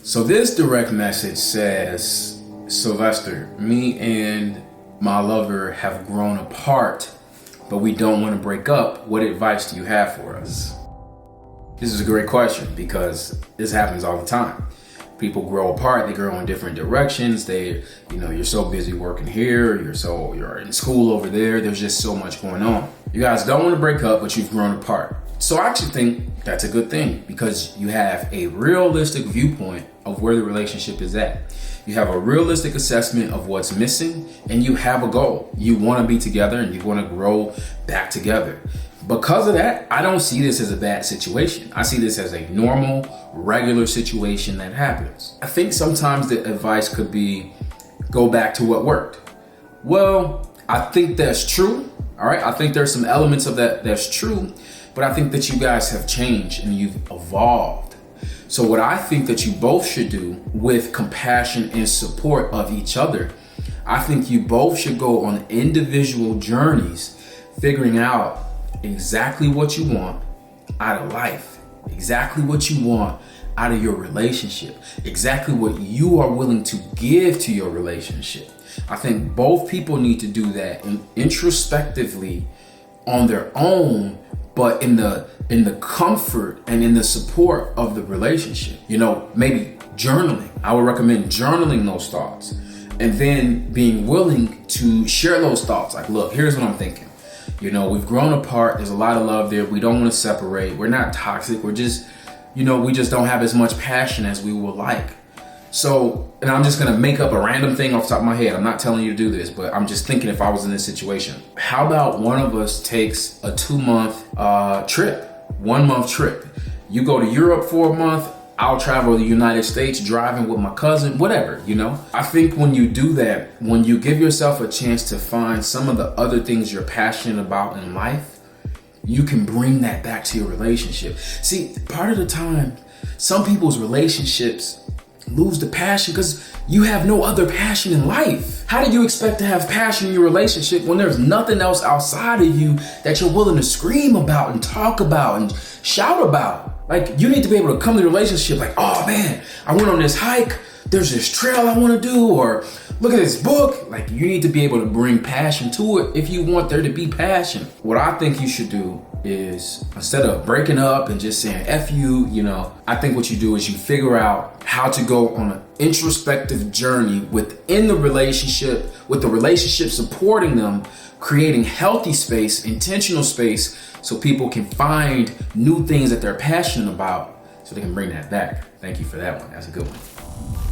So this direct message says, Sylvester, me and my lover have grown apart, but we don't want to break up. What advice do you have for us? This is a great question because this happens all the time. People grow apart, they grow in different directions. You're so busy working here, you're in school over there. There's just so much going on. You guys don't want to break up, but you've grown apart. So I actually think that's a good thing because you have a realistic viewpoint of where the relationship is at. You have a realistic assessment of what's missing and you have a goal. You want to be together and you want to grow back together. Because of that, I don't see this as a bad situation. I see this as a normal, regular situation that happens. I think sometimes the advice could be, go back to what worked. Well, I think that's true. All right. I think there's some elements of that's true, but I think that you guys have changed and you've evolved. So what I think that you both should do with compassion and support of each other, I think you both should go on individual journeys, figuring out exactly what you want out of life, exactly what you want out of your relationship, exactly what you are willing to give to your relationship. I think both people need to do that introspectively on their own, but in the comfort and in the support of the relationship. Maybe journaling. I would recommend journaling those thoughts and then being willing to share those thoughts. Like, look, here's what I'm thinking. We've grown apart. There's a lot of love there. We don't want to separate. We're not toxic. We're just, we just don't have as much passion as we would like. So, and I'm just going to make up a random thing off the top of my head. I'm not telling you to do this, but I'm just thinking if I was in this situation. How about one of us takes a 2-month trip, 1-month trip? You go to Europe for a month. I'll travel to the United States driving with my cousin, whatever, I think when you do that, when you give yourself a chance to find some of the other things you're passionate about in life, you can bring that back to your relationship. See, part of the time, some people's relationships lose the passion because you have no other passion in life. How do you expect to have passion in your relationship when there's nothing else outside of you that you're willing to scream about and talk about and shout about? Like, you need to be able to come to the relationship like, oh man, I went on this hike. There's this trail I want to do, or look at this book. Like, you need to be able to bring passion to it if you want there to be passion. What I think you should do is, instead of breaking up and just saying F you, I think what you do is you figure out how to go on an introspective journey within the relationship, with the relationship supporting them, creating healthy space, intentional space, so people can find new things that they're passionate about so they can bring that back. Thank you for that one. That's a good one.